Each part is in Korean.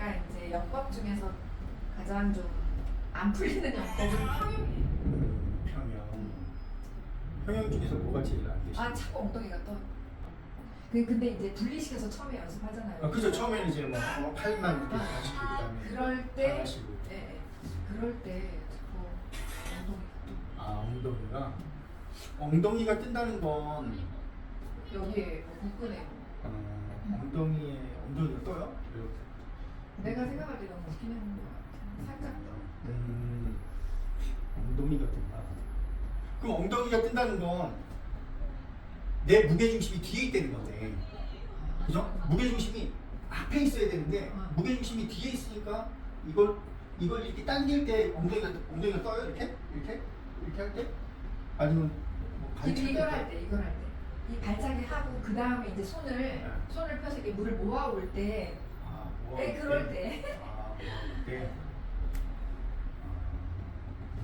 제가 이제 역법 중에서 가장 좀 안 풀리는 역법은 평형이에요. 평형 중에서 뭐가 제일 안 되시나요? 아 자꾸 엉덩이가 떠. 근데 이제 분리시켜서 처음에 연습하잖아요. 아, 그죠. 처음에는 이제 뭐 팔만 이렇게 하시고 그다음에 그럴 때, 하시고. 예, 그럴 때 자꾸 엉덩이가 아, 엉덩이가 뜬다는 건 떠. 여기에 뭐 복근에 뭐. 엉덩이가 떠요? 내가 생각할 때 너무 웃기는 것 같아. 살짝 떠. 엉덩이가 뜬다. 그럼 엉덩이가 뜬다는 건 내 무게중심이 뒤에 있다는 건데, 그죠? 무게중심이 앞에 있어야 되는데 무게중심이 뒤에 있으니까 이걸 이렇게 당길 때 엉덩이가 떠요? 이렇게 할 때? 아니면 뭐 이걸 할 때. 이 발차기 하고 그 다음에 이제 손을 펴서 이렇게 물을 모아올 때. 네, 그럴 때. 모아올 때.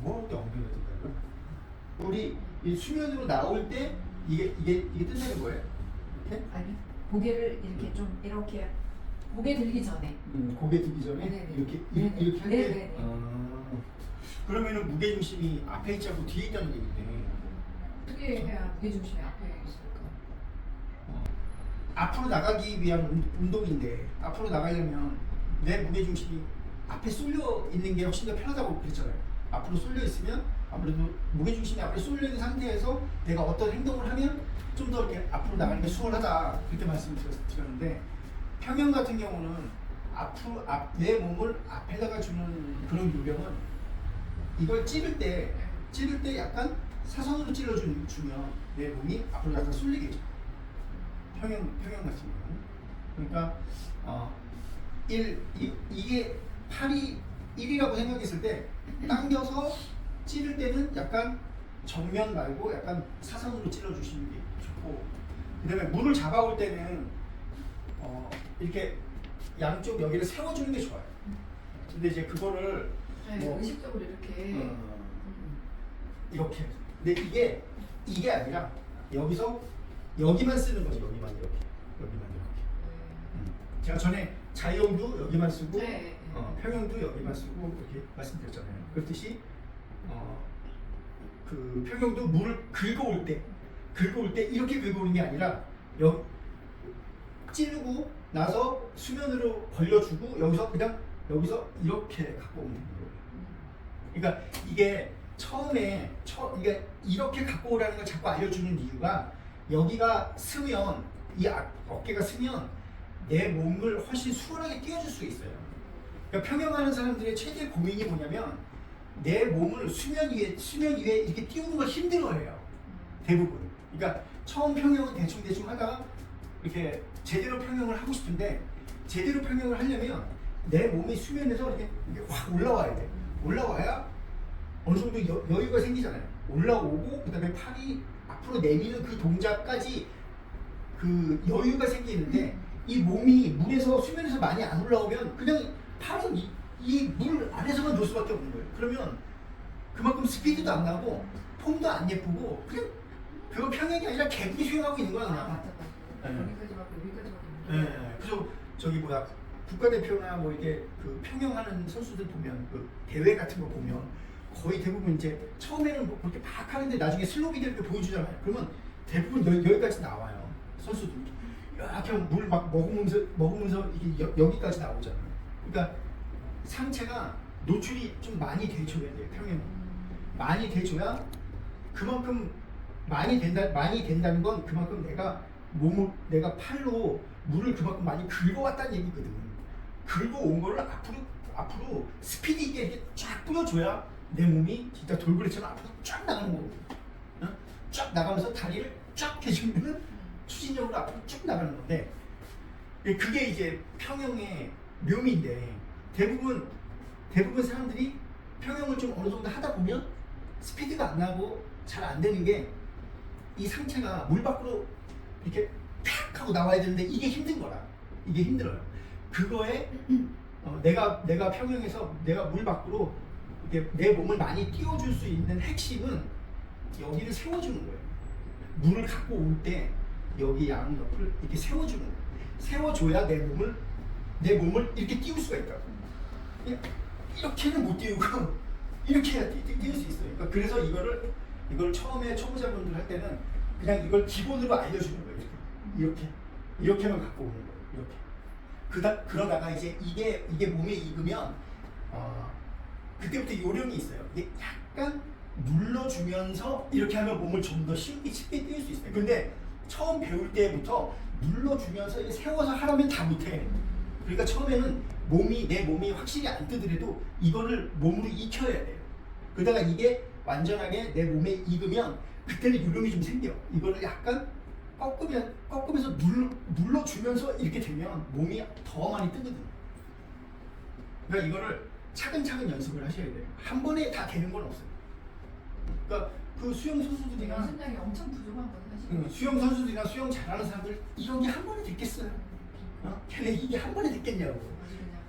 모아올 때 엉덩이가 뜬다고요? 우리 이 수면으로 나올 때 이게 뜬다는 거예요? 이렇게? 아니, 고개를 이렇게 좀 이렇게 고개 들기 전에. 고개 들기 전에 네네. 이렇게 할 때. 네네. 그러면은 무게중심이 앞에 있지 않고 뒤에 있다는 얘기인데. 어떻게 해야 무게중심이 앞에 있을까? 앞으로 나가기 위한 운동인데, 앞으로 나가려면 내 무게중심이 앞에 쏠려 있는 게 훨씬 더 편하다고 그랬잖아요. 앞으로 쏠려 있으면 아무래도 무게중심이 앞으로 쏠려 있는 상태에서 내가 어떤 행동을 하면 좀 더 이렇게 앞으로 나가는 게 수월하다, 그렇게 말씀을 드렸는데, 평형 같은 경우는 내 몸을 앞에다가 주는 그런 요령은 이걸 찌를 때 약간 사선으로 주면 내 몸이 앞으로 약간 쏠리게. 평형 같은 경우는. 그러니까 이게 팔이 1이라고 생각했을 때 당겨서 찌를 때는 약간 정면 말고 약간 사선으로 찔러주시는 게 좋고, 그 다음에 물을 잡아올 때는 이렇게 양쪽 여기를 세워주는 게 좋아요. 근데 이제 그거를 네, 의식적으로 이렇게. 이렇게. 근데 이게 아니라 여기만 쓰는 거죠. 여기만 이렇게. 제가 전에 자형도 여기만 쓰고, 네. 평형도 여기만 쓰고 이렇게 말씀드렸잖아요. 그렇듯이 그 평형도 물을 긁어올 때 이렇게 긁어오는 게 아니라 찌르고 나서 수면으로 벌려주고 여기서 이렇게 갖고 오는 거예요. 그러니까 이게 처음에 이게 이렇게 갖고 오라는 걸 자꾸 알려주는 이유가, 여기가 스면, 이 어깨가 스면 내 몸을 훨씬 수월하게 띄워줄 수 있어요. 그러니까 평형하는 사람들의 최대 고민이 뭐냐면, 내 몸을 수면 위에 이렇게 띄우는 걸 힘들어해요. 대부분. 그러니까 처음 평형은 대충 하다가 이렇게 제대로 평형을 하고 싶은데, 제대로 평형을 하려면 내 몸이 수면에서 이렇게 확 올라와야 돼. 올라와야 어느 정도 여유가 생기잖아요. 올라오고 그다음에 팔이 앞으로 내미는 그 동작까지 그 여유가 생기는데, 이 몸이 수면에서 많이 안 올라오면 그냥 팔은 이 물 안에서만 놀 수밖에 없는 거예요. 그러면 그만큼 스피드도 안 나고 폼도 안 예쁘고, 그냥 그거 평형이 아니라 개구리 수영하고 있는 거야 그냥. 맞아. 네. 여기까지 맞고 여기까지 맞고. 네. 그래서 저기 국가대표나 뭐 이렇게 그 평형하는 선수들 보면, 그 대회 같은 거 보면 거의 대부분 이제 처음에는 뭐 그렇게 막 하는데 나중에 슬로비들 이렇게 보여주잖아요. 그러면 대부분 여기까지 나와요. 선수들 이렇게 물 막 먹으면서 이게 여기까지 나오잖아요. 그러니까 상체가 노출이 좀 많이 돼줘야 돼요. 평형은 많이 돼줘야, 그만큼 많이 된다는 건 그만큼 내가 팔로 물을 그만큼 많이 긁어왔다는 얘기거든. 긁어온 거를 앞으로 스피드 있게 이렇게 쫙 뿌려줘야 내 몸이 진짜 돌고래처럼 앞으로 쫙 나가는 거거든. 쫙 나가면서 다리를 쫙 해주면 추진력으로 앞으로 쭉 나가는 건데, 그게 이제 평형의 묘미인데, 대부분 사람들이 평형을 좀 어느 정도 하다 보면 스피드가 안 나고 잘 안 되는 게, 이 상체가 물 밖으로 이렇게 팍 하고 나와야 되는데 이게 힘든 거라. 이게 힘들어요. 그거에 내가 평형에서 내가 물 밖으로 이렇게 내 몸을 많이 띄워줄 수 있는 핵심은 여기를 세워주는 거예요. 물을 갖고 올 때 여기 양 옆을 이렇게 세워주는 거예요. 세워줘야 내 몸을 내 몸을 이렇게 띄울 수가 있다고. 그냥 이렇게는 못 띄우고 이렇게 해야 띄울 수 있어요. 그러니까 그래서 이걸 처음에 초보자분들 할 때는 그냥 이걸 기본으로 알려주는 거예요. 이렇게만 갖고 오는 거예요. 이렇게. 그러다가 이제 이게 몸에 익으면 그때부터 요령이 있어요. 이게 약간 눌러주면서 이렇게 하면 몸을 좀 더 쉽게 띄울 수 있어요. 근데 처음 배울 때부터 눌러주면서 이렇게 세워서 하라면 다 못해. 그러니까 처음에는 내 몸이 확실히 안 뜨더라도 이거를 몸으로 익혀야 돼요. 그러다가 이게 완전하게 내 몸에 익으면 그때는 요령이 좀 생겨. 이거를 약간 꺾으면서 눌러주면서 이렇게 되면 몸이 더 많이 뜨거든. 그러니까 이거를 차근차근 연습을 하셔야 돼요. 한 번에 다 되는 건 없어요. 그러니까 그 수영 선수들이나 연습량이 엄청 부족한 거예요 사실. 수영 선수들이나 수영 잘하는 사람들 이런 게 한 번에 됐겠어요? 걔네 이게 한 번에 됐겠냐고.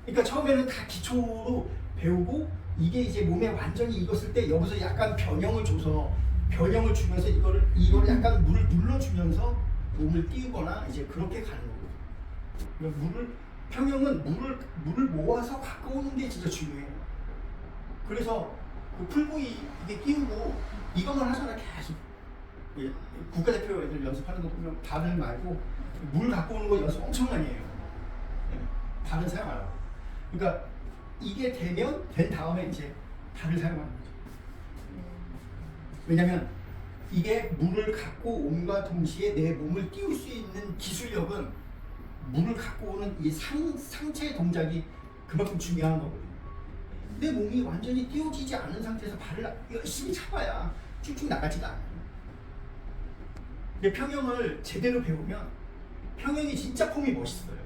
그러니까 처음에는 다 기초로 배우고 이게 이제 몸에 완전히 익었을 때 여기서 약간 변형을 주면서 이거를 약간 물을 눌러주면서 몸을 띄우거나 이제 그렇게 가는 거고. 그러니까 평형은 물을 모아서 갖고 오는 게 진짜 중요해요. 그래서 그 풀부위 이게 띄우고 이것만 하잖아 계속. 국가대표 애들 연습하는 거 보면 발을 말고 물 갖고 오는 거 연습 엄청 많이 해요. 발은 사용 안 하고. 그러니까 이게 된 다음에 이제 발을 사용하는 거죠. 왜냐면 이게 물을 갖고 온과 동시에 내 몸을 띄울 수 있는 기술력은 물을 갖고 오는 이 상체 동작이 그만큼 중요한 거거든요. 내 몸이 완전히 띄워지지 않은 상태에서 발을 열심히 잡아야 쭉쭉 나가지가 않아요. 근데 평형을 제대로 배우면 평형이 진짜 폼이 멋있어요.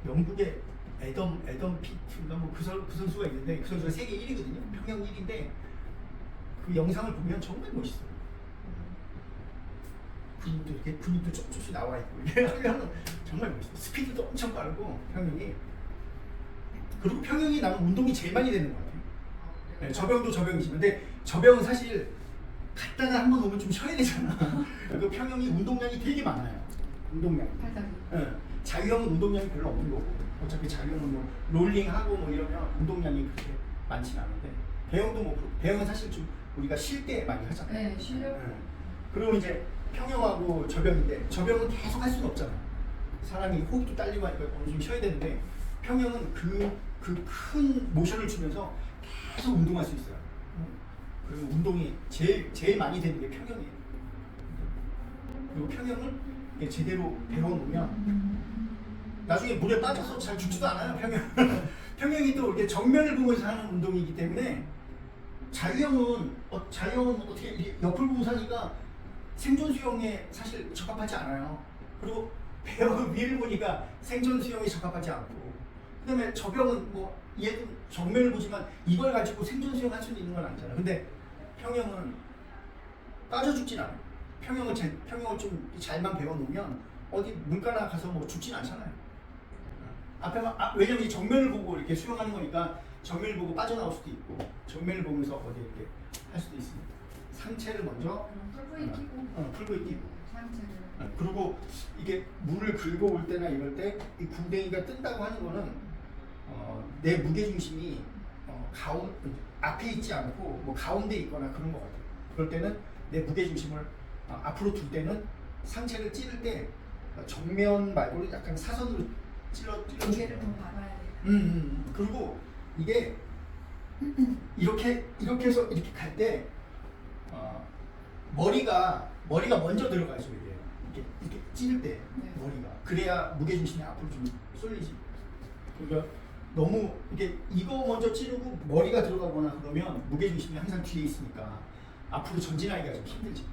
영국의 애덤 피트인가 그 선수가 있는데 그 선수가 세계 1위거든요. 평형 1위인데 그 영상을 보면 정말 멋있어요. 근육도 조금씩 나와 있고 이게 하면 정말 멋있어요. 스피드도 엄청 빠르고 평형이. 그리고 평형이 나는 운동이 제일 많이 되는 것 같아요. 네, 저병도 저병이지만 근데 저병은 사실 갔다가 한번 오면 좀 쉬어야 되잖아. 그 평형이 운동량이 되게 많아요. 운동량. 네. 자유형은 운동량이 별로 없는 거고 어차피 자유형은 뭐 롤링하고 뭐 이러면 운동량이 그렇게 많지는 않은데 배영은 사실 좀 우리가 쉴 때 많이 하잖아요. 네, 쉬려고. 네. 그리고 이제 평형하고 저병인데 저병은 계속 할 수는 없잖아. 사람이 호흡도 딸리고 하니까 어느 정도 쉬어야 되는데 평형은 그 큰 모션을 주면서 계속 운동할 수 있어요. 그리고 운동이 제일 많이 되는 게 평형이에요. 그리고 평형을 제대로 배워놓으면 나중에 물에 빠져서 잘 죽지도 않아요. 평형이 또 이렇게 정면을 보면서 하는 운동이기 때문에 자유형은 어떻게 옆을 보고 사니까 생존 수영에 사실 적합하지 않아요. 그리고 배우 위를 보니까 생존 수영에 적합하지 않고 그다음에 저병은 뭐 얘도 정면을 보지만 이걸 가지고 생존 수영 할 수 있는 건 아니잖아. 근데 평형은 빠져 죽진 않아요. 평형을 좀 잘만 배워놓으면 어디 물가나 가서 뭐 죽진 않잖아요. 왜냐면 이 정면을 보고 이렇게 수영하는 거니까 정면을 보고 빠져나올 수도 있고 정면을 보면서 어디 이렇게 할 수도 있습니다. 상체를 먼저 풀부위 끼고. 풀부위 끼고. 상체를. 그리고 이게 물을 긁어 올 때나 이럴 때 이 궁뎅이가 뜬다고 하는 거는 내 무게 중심이 앞에 있지 않고 뭐 가운데 있거나 그런 것 같아요. 그럴 때는 내 무게 중심을 앞으로 둘 때는 상체를 찌를 때 정면 말고는 약간 사선으로 무게를 더 받아야 돼. 그리고 이게 이렇게 해서 이렇게 갈 때 머리가 먼저 들어가죠. 이렇게 찌를 때 네. 머리가 그래야 무게 중심이 앞으로 좀 쏠리지. 그러니까 너무 이거 먼저 찌르고 머리가 들어가거나 그러면 무게 중심이 항상 뒤에 있으니까 앞으로 전진하기가 좀 힘들지.